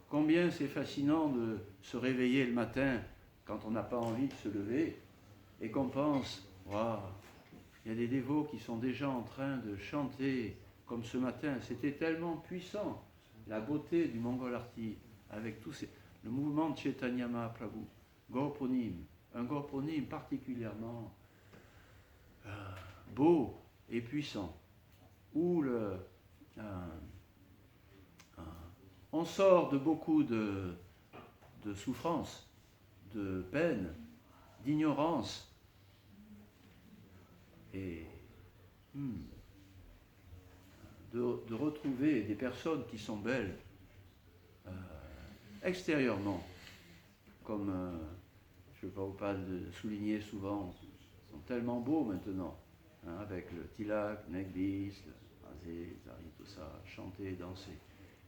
Combien c'est fascinant de se réveiller le matin quand on n'a pas envie de se lever et qu'on pense, waouh, il y a des dévots qui sont déjà en train de chanter comme ce matin. C'était tellement puissant, la beauté du Mongol Arti avec tous ces... Le mouvement de Chaitanya Mahaprabhu, Gauraponim, un Gauraponim particulièrement beau et puissant, où on sort de beaucoup de souffrances, de peine, d'ignorance, et de retrouver des personnes qui sont belles extérieurement, comme je ne veux pas le souligner souvent, sont tellement beaux maintenant, hein, avec le tilak, le neckbeast, le rasé, tout ça, chanter, danser,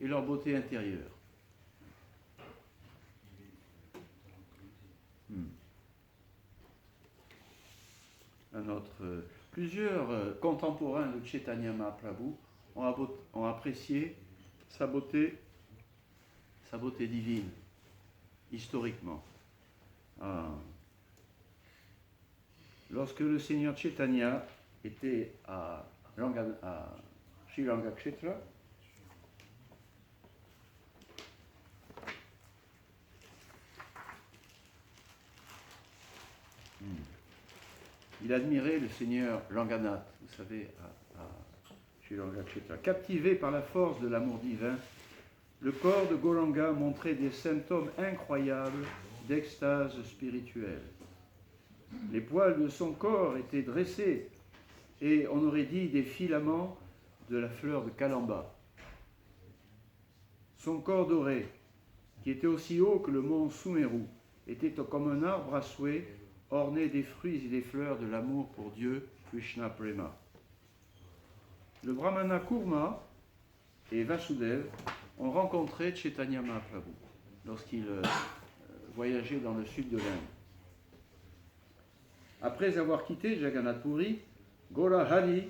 et leur beauté intérieure. Plusieurs contemporains de Chaitanya Mahaprabhu ont apprécié sa beauté divine, historiquement. Lorsque le Seigneur Chaitanya était à Sri Rangakshetra, il admirait le Seigneur Ranganath, vous savez, à Sri Rangakshetra. Captivé par la force de l'amour divin, le corps de Gauranga montrait des symptômes incroyables d'extase spirituelle. Les poils de son corps étaient dressés et on aurait dit des filaments de la fleur de Kalamba. Son corps doré, qui était aussi haut que le mont Sumeru, était comme un arbre à souhait orné des fruits et des fleurs de l'amour pour Dieu, Krishna Prema. Le Brahmana Kurma et Vasudev ont rencontré Chaitanya Mahaprabhu lorsqu'il voyageait dans le sud de l'Inde. Après avoir quitté Jagannath Puri, Gora Hari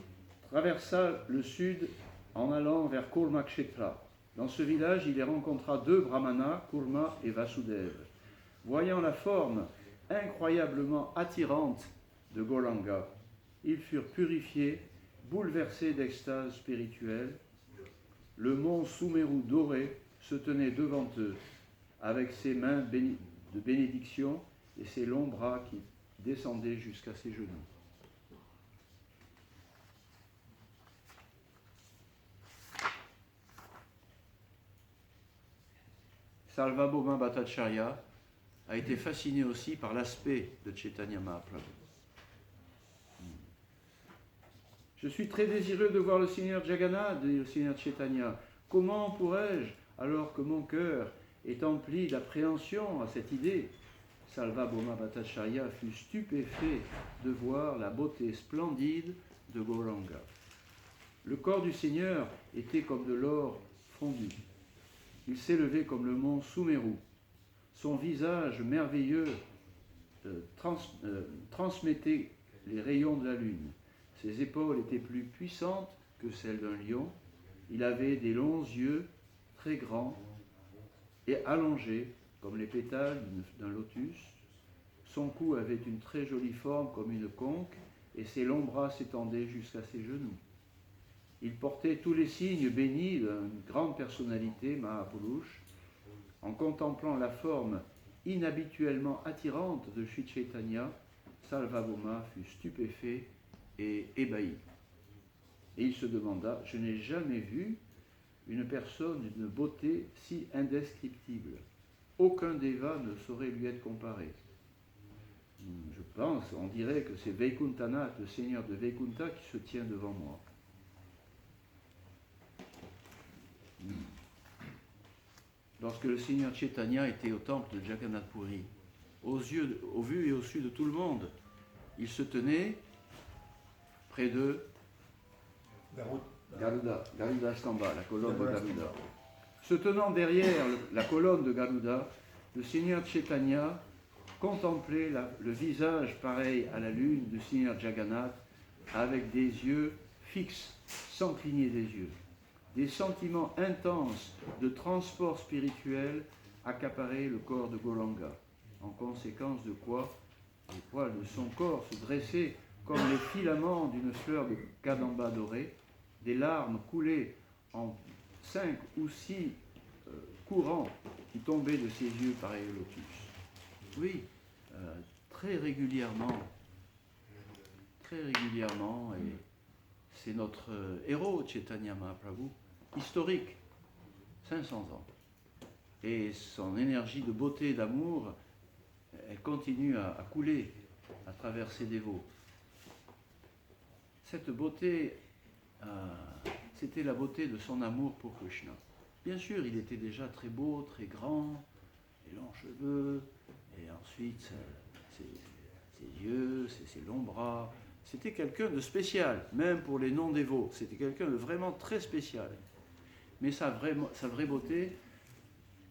traversa le sud en allant vers Kurmakshetra. Dans ce village, il y rencontra deux brahmanas, Kurma et Vasudev. Voyant la forme incroyablement attirante de Gauranga, ils furent purifiés, bouleversés d'extase spirituelle. Le mont Sumeru doré se tenait devant eux, avec ses mains de bénédiction et ses longs bras qui descendaient jusqu'à ses genoux. Sarvabhauma Bhattacharya a été fasciné aussi par l'aspect de Chaitanya Mahaprabhu. Je suis très désireux de voir le Seigneur Jagannath, dit le Seigneur Chaitanya. Comment pourrais-je, alors que mon cœur est empli d'appréhension à cette idée? Sarvabhauma Bhattacharya fut stupéfait de voir la beauté splendide de Gauranga. Le corps du Seigneur était comme de l'or fondu. Il s'élevait comme le mont Sumeru. Son visage merveilleux transmettait les rayons de la lune. Ses épaules étaient plus puissantes que celles d'un lion. Il avait des longs yeux très grands et allongés comme les pétales d'un lotus. Son cou avait une très jolie forme comme une conque et ses longs bras s'étendaient jusqu'à ses genoux. Il portait tous les signes bénis d'une grande personnalité, Mahapurush. En contemplant la forme inhabituellement attirante de Sri Chaitanya, Sarvabhauma fut stupéfait et ébahi. Et il se demanda, je n'ai jamais vu une personne d'une beauté si indescriptible. Aucun déva ne saurait lui être comparé. Je pense, on dirait que c'est Vaikuntanath, le seigneur de Vaikuntha, qui se tient devant moi. Lorsque le Seigneur Chaitanya était au temple de Jagannath Puri, au vu et au su de tout le monde, il se tenait près de Garuda Stamba, la colonne de Garuda. Se tenant derrière la colonne de Garuda, le Seigneur Chaitanya contemplait le visage pareil à la lune du Seigneur Jagannath avec des yeux fixes, sans cligner des yeux. Des sentiments intenses de transport spirituel accaparaient le corps de Gauranga, en conséquence de quoi les poils de son corps se dressaient comme les filaments d'une fleur de kadamba dorée, des larmes coulaient en 5 ou 6 courants qui tombaient de ses yeux pareils au lotus. Oui, très régulièrement, et c'est notre héros, Chaitanya Mahaprabhu, historique, 500 ans. Et son énergie de beauté et d'amour, elle continue à couler à travers ses dévots. Cette beauté, c'était la beauté de son amour pour Krishna. Bien sûr, il était déjà très beau, très grand, les longs cheveux, et ensuite ses yeux, ses longs bras. C'était quelqu'un de spécial, même pour les non-dévots. C'était quelqu'un de vraiment très spécial. Mais sa vraie beauté,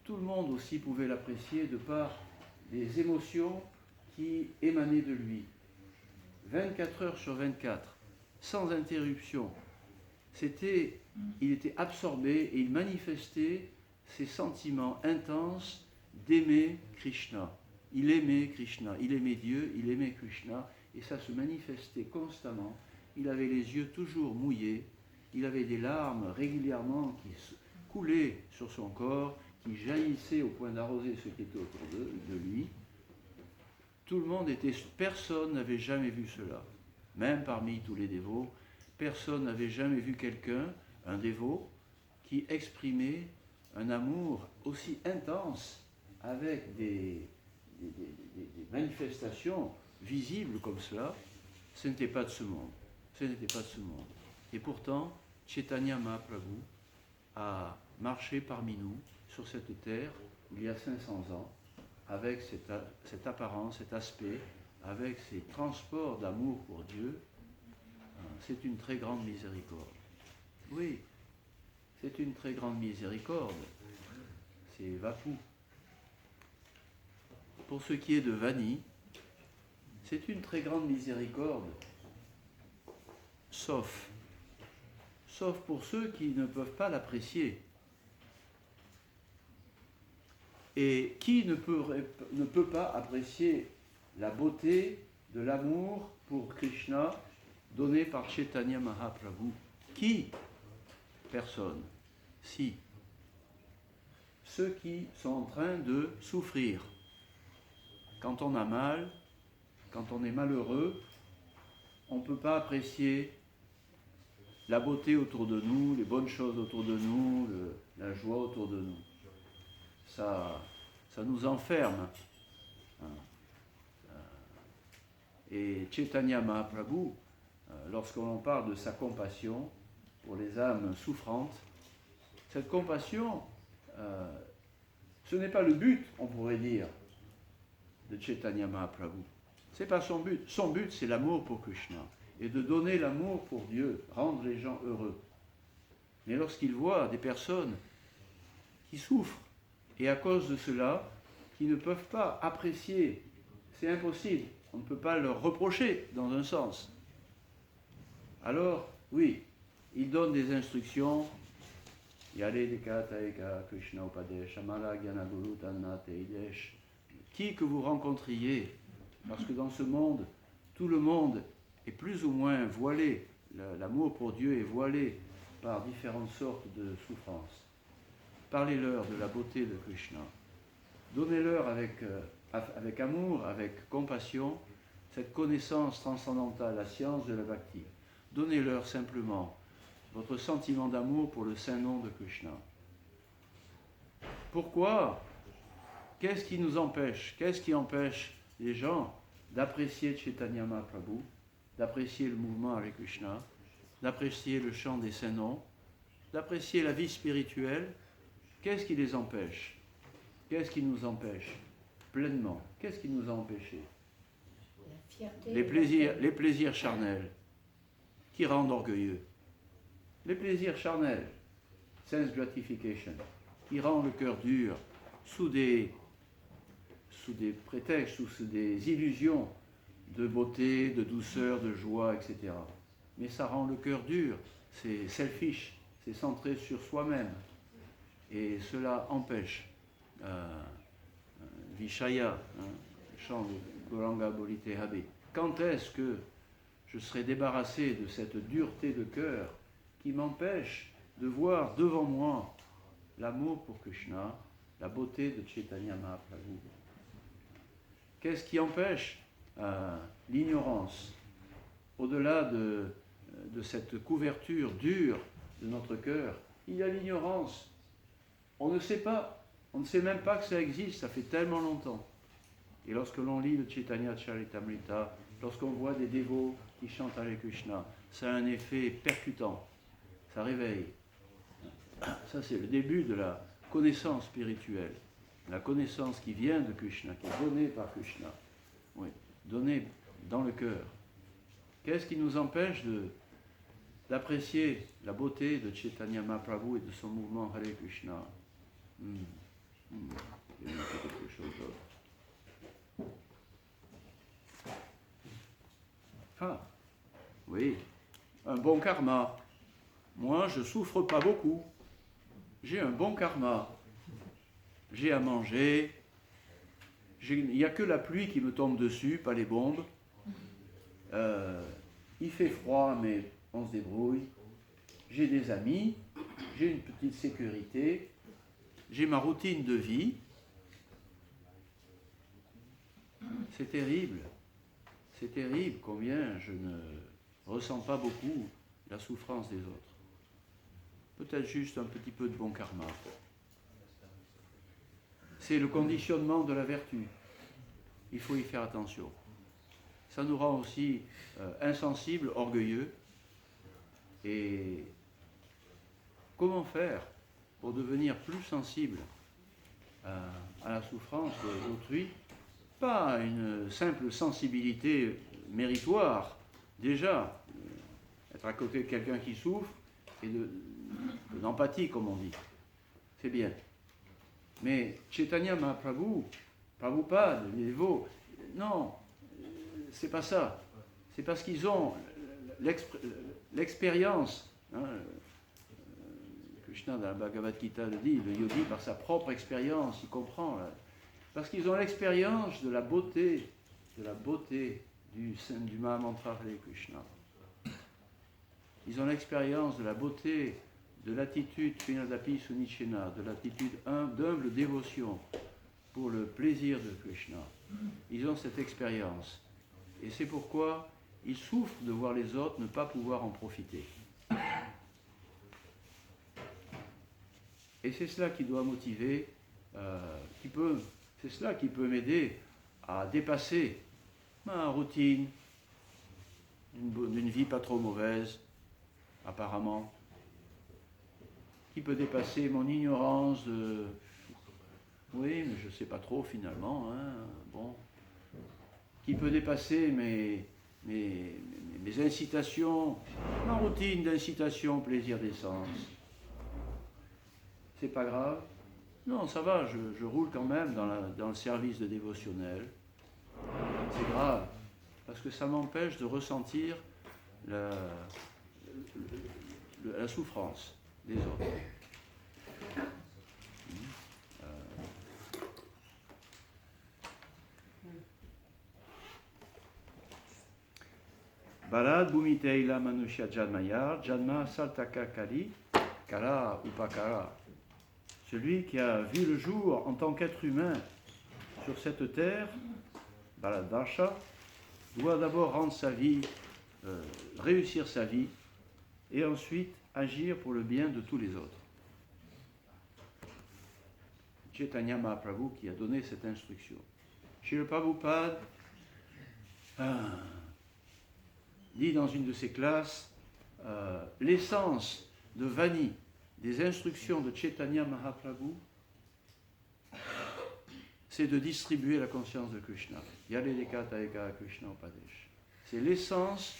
tout le monde aussi pouvait l'apprécier de par les émotions qui émanaient de lui. 24 heures sur 24, sans interruption. Il était absorbé et il manifestait ses sentiments intenses d'aimer Krishna. Il aimait Krishna, il aimait Dieu, il aimait Krishna, et ça se manifestait constamment. Il avait les yeux toujours mouillés, il avait des larmes régulièrement qui coulaient sur son corps, qui jaillissaient au point d'arroser ce qui était autour de lui. Personne n'avait jamais vu cela, même parmi tous les dévots. Personne n'avait jamais vu quelqu'un, un dévot, qui exprimait un amour aussi intense avec des manifestations visibles comme cela. Ce n'était pas de ce monde. Et pourtant, Chaitanya Mahaprabhu a marché parmi nous sur cette terre il y a 500 ans avec cette apparence, cet aspect, avec ces transports d'amour pour Dieu. C'est une très grande miséricorde. Oui, c'est une très grande miséricorde. C'est Vapu. Pour ce qui est de Vani, c'est une très grande miséricorde, sauf pour ceux qui ne peuvent pas l'apprécier. Et qui ne peut pas apprécier la beauté de l'amour pour Krishna donné par Chaitanya Mahaprabhu? Qui? Personne. Si. Ceux qui sont en train de souffrir. Quand on a mal, quand on est malheureux, on ne peut pas apprécier la beauté autour de nous, les bonnes choses autour de nous, la joie autour de nous. Ça nous enferme. Et Chaitanya Mahaprabhu, lorsqu'on parle de sa compassion pour les âmes souffrantes. Cette compassion, ce n'est pas le but, on pourrait dire, de Chaitanya Mahaprabhu. Ce n'est pas son but. Son but, c'est l'amour pour Krishna et de donner l'amour pour Dieu, rendre les gens heureux. Mais lorsqu'il voit des personnes qui souffrent et à cause de cela, qui ne peuvent pas apprécier, c'est impossible, on ne peut pas leur reprocher dans un sens. Alors, oui, il donne des instructions. Krishna Upadesh, Amala Gyana Guru Tanna Teidesh. Qui que vous rencontriez, parce que dans ce monde, tout le monde est plus ou moins voilé, l'amour pour Dieu est voilé par différentes sortes de souffrances. Parlez-leur de la beauté de Krishna. Donnez-leur avec amour, avec compassion, cette connaissance transcendantale, la science de la bhakti. Donnez-leur simplement votre sentiment d'amour pour le saint nom de Krishna. Pourquoi ? Qu'est-ce qui nous empêche ? Qu'est-ce qui empêche les gens d'apprécier Chaitanya Mahaprabhu, d'apprécier le mouvement Hare Krishna, d'apprécier le chant des saints noms, d'apprécier la vie spirituelle ? Qu'est-ce qui les empêche ? Qu'est-ce qui nous empêche pleinement ? Qu'est-ce qui nous a empêchés ? La fierté. Les plaisirs charnels qui rendent orgueilleux. Les plaisirs charnels, sense gratification, qui rendent le cœur dur sous des prétextes, sous des illusions de beauté, de douceur, de joie, etc. Mais ça rend le cœur dur, c'est selfish, c'est centré sur soi-même. Et cela empêche Vishaya, le chant de Gauranga Bolite Habe. Quand est-ce que je serai débarrassé de cette dureté de cœur qui m'empêche de voir devant moi l'amour pour Krishna, la beauté de Chaitanya Mahaprabhu? Qu'est-ce qui empêche l'ignorance? Au-delà de cette couverture dure de notre cœur, il y a l'ignorance. On ne sait pas, on ne sait même pas que ça existe, ça fait tellement longtemps. Et lorsque l'on lit le Chaitanya Charitamrita, lorsqu'on voit des dévots qui chantent Hare Krishna, ça a un effet percutant, ça réveille. Ça, c'est le début de la connaissance spirituelle, la connaissance qui vient de Krishna, qui est donnée par Krishna, oui, donnée dans le cœur. Qu'est-ce qui nous empêche d'apprécier la beauté de Chaitanya Mahaprabhu et de son mouvement Hare Krishna? Il y a quelque chose d'autre. Ah, oui, un bon karma. Moi, je ne souffre pas beaucoup. J'ai un bon karma. J'ai à manger. Il n'y a que la pluie qui me tombe dessus, pas les bombes. Il fait froid, mais on se débrouille. J'ai des amis. J'ai une petite sécurité. J'ai ma routine de vie. C'est terrible. C'est terrible combien je ne ressens pas beaucoup la souffrance des autres. Peut-être juste un petit peu de bon karma. C'est le conditionnement de la vertu. Il faut y faire attention. Ça nous rend aussi insensibles, orgueilleux. Et comment faire pour devenir plus sensible à la souffrance d'autrui? Pas une simple sensibilité méritoire, déjà, être à côté de quelqu'un qui souffre, et de l'empathie, comme on dit. C'est bien. Mais Chaitanya Mahaprabhu, Prabhupada, les dévots, non, c'est pas ça. C'est parce qu'ils ont l'expérience. Hein, Krishna dans la Bhagavad Gita le dit, le yogi par sa propre expérience, il comprend. Là, parce qu'ils ont l'expérience de la beauté du Mahamantra Hare Krishna. Ils ont l'expérience de la beauté de l'attitude Srinadapi Sunichena, de l'attitude d'humble dévotion pour le plaisir de Krishna. Ils ont cette expérience. Et c'est pourquoi ils souffrent de voir les autres ne pas pouvoir en profiter. Et c'est cela qui doit motiver, c'est cela qui peut m'aider à dépasser ma routine, d'une vie pas trop mauvaise, apparemment, qui peut dépasser mon ignorance de... Oui, mais je ne sais pas trop finalement, hein, bon. Qui peut dépasser mes incitations, ma routine d'incitation au plaisir des sens. C'est pas grave. Non, ça va, je roule quand même dans le service de dévotionnel. C'est grave, parce que ça m'empêche de ressentir la souffrance des autres. Balad Bhumiteila Manusya Janmayar, Janma Saltaka Kali, Kala Upakara. Celui qui a vu le jour en tant qu'être humain sur cette terre, Balad Varsha, doit d'abord rendre sa vie, réussir sa vie, et ensuite agir pour le bien de tous les autres. Chaitanya Mahaprabhu qui a donné cette instruction. Srila Prabhupada dit dans une de ses classes, l'essence de Vani, des instructions de Chaitanya Mahaprabhu, c'est de distribuer la conscience de Krishna. Yadedekata eka Krishna Upadesh. C'est l'essence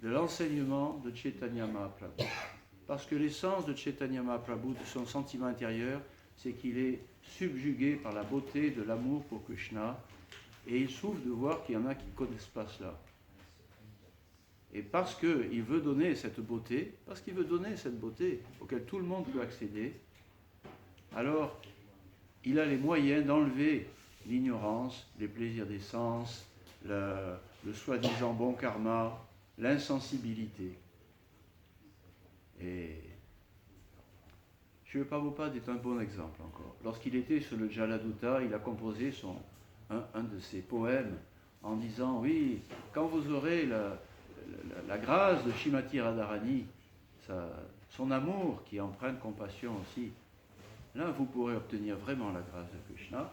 de l'enseignement de Chaitanya Mahaprabhu. Parce que l'essence de Chaitanya Mahaprabhu, de son sentiment intérieur, c'est qu'il est subjugué par la beauté de l'amour pour Krishna, et il souffre de voir qu'il y en a qui ne connaissent pas cela. Et parce qu'il veut donner cette beauté, auquel tout le monde peut accéder, alors il a les moyens d'enlever l'ignorance, les plaisirs des sens, le soi-disant bon karma, l'insensibilité. Et Srila Prabhupada est un bon exemple encore. Lorsqu'il était sur le Jaladuta, il a composé un de ses poèmes en disant, oui, quand vous aurez la grâce de Srimati Radharani, son amour qui emprunte compassion aussi, là vous pourrez obtenir vraiment la grâce de Krishna.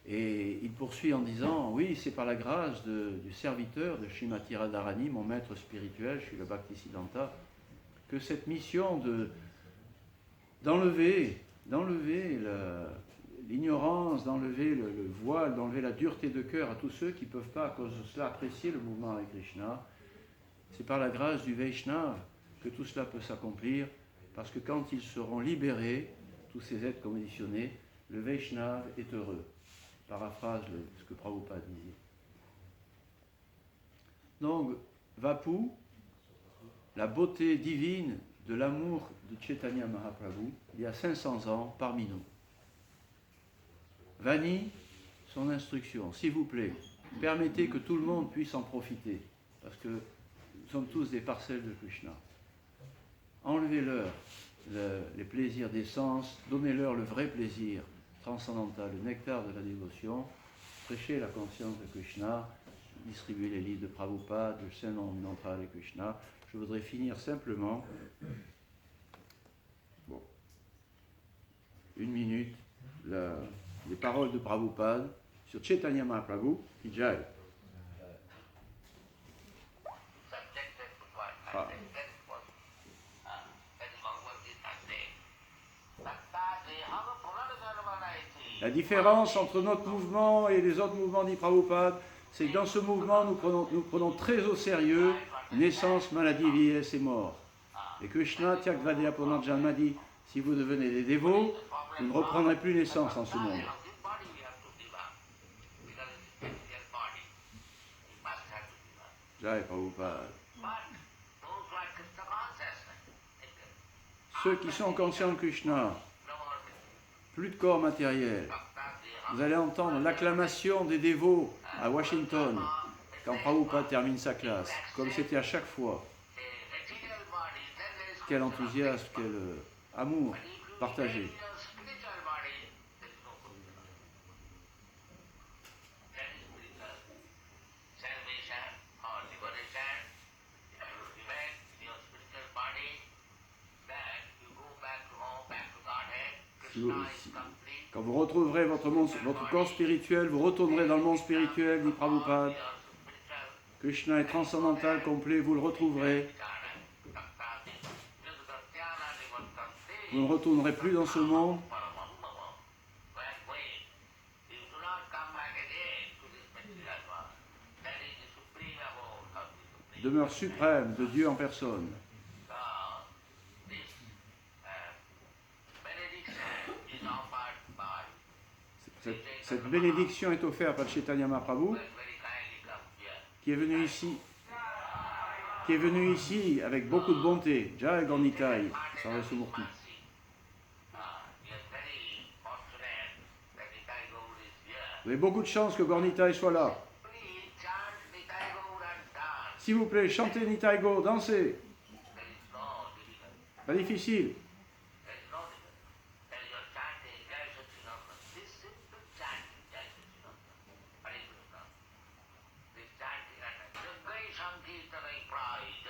Et il poursuit en disant, oui, c'est par la grâce du serviteur de Srimati Radharani, mon maître spirituel, je suis le Bhaktisiddhanta, que cette mission d'enlever l'ignorance, d'enlever le voile, d'enlever la dureté de cœur à tous ceux qui ne peuvent pas, à cause de cela, apprécier le mouvement avec Krishna. C'est par la grâce du Vaishnava que tout cela peut s'accomplir, parce que quand ils seront libérés, tous ces êtres conditionnés, le Vaishnava est heureux. Paraphrase ce que Prabhupada disait. Donc, Vapu, la beauté divine de l'amour de Chaitanya Mahaprabhu, il y a 500 ans parmi nous. Vani, son instruction, s'il vous plaît, permettez que tout le monde puisse en profiter, parce que nous sommes tous des parcelles de Krishna. Enlevez-leur les plaisirs des sens, donnez-leur le vrai plaisir transcendantal, le nectar de la dévotion, prêchez la conscience de Krishna, distribuez les livres de Prabhupada, le Saint-Nom Mantra de Krishna. Je voudrais finir simplement, une minute, les paroles de Prabhupada sur Chaitanya Mahaprabhu, qui Jai. Ah. La différence entre notre mouvement et les autres mouvements dit Prabhupada, c'est que dans ce mouvement, nous prenons très au sérieux naissance, maladie, vieillesse et mort. Et Krishna, Tyagvadaya Purnarjanma dit, si vous devenez des dévots, vous ne reprendrez plus naissance en ce monde. Jai Prabhupada. Ceux qui sont conscients de Krishna, plus de corps matériel. Vous allez entendre l'acclamation des dévots à Washington quand Prabhupada termine sa classe, comme c'était à chaque fois. Quel enthousiasme, quel amour partagé. Quand vous retrouverez votre corps spirituel, vous retournerez dans le monde spirituel, dit Prabhupada. Krishna est transcendantal, complet, vous le retrouverez. Vous ne retournerez plus dans ce monde. Demeure suprême de Dieu en personne. Cette bénédiction est offerte par Chaitanya Mahaprabhu, qui est venu ici avec beaucoup de bonté. Jai Gaur Nitai, Sarvasumurti. Vous avez beaucoup de chance que Gaur Nitai soit là. S'il vous plaît, chantez Nitai Gaur, dansez. Pas difficile.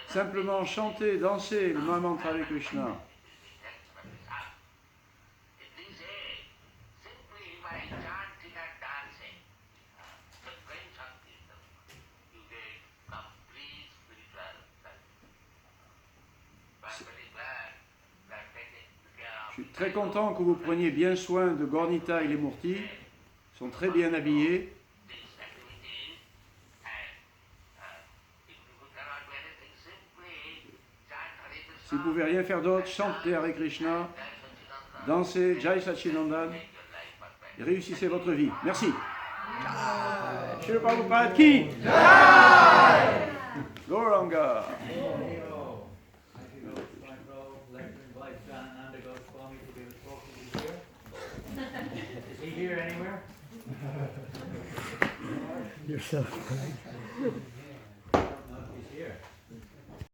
Simplement chanter, danser le Mahamantra avec Krishna. Je suis très content que vous preniez bien soin de Gaur Nitai et les Murtis. Ils sont très bien habillés. Si vous ne pouvez rien faire d'autre, chantez Hare Krishna, dansez Jai Satchidanand et réussissez votre vie. Merci. Shri Prabhupada ki Jai! Gauranga. Is he here anywhere? Yourself.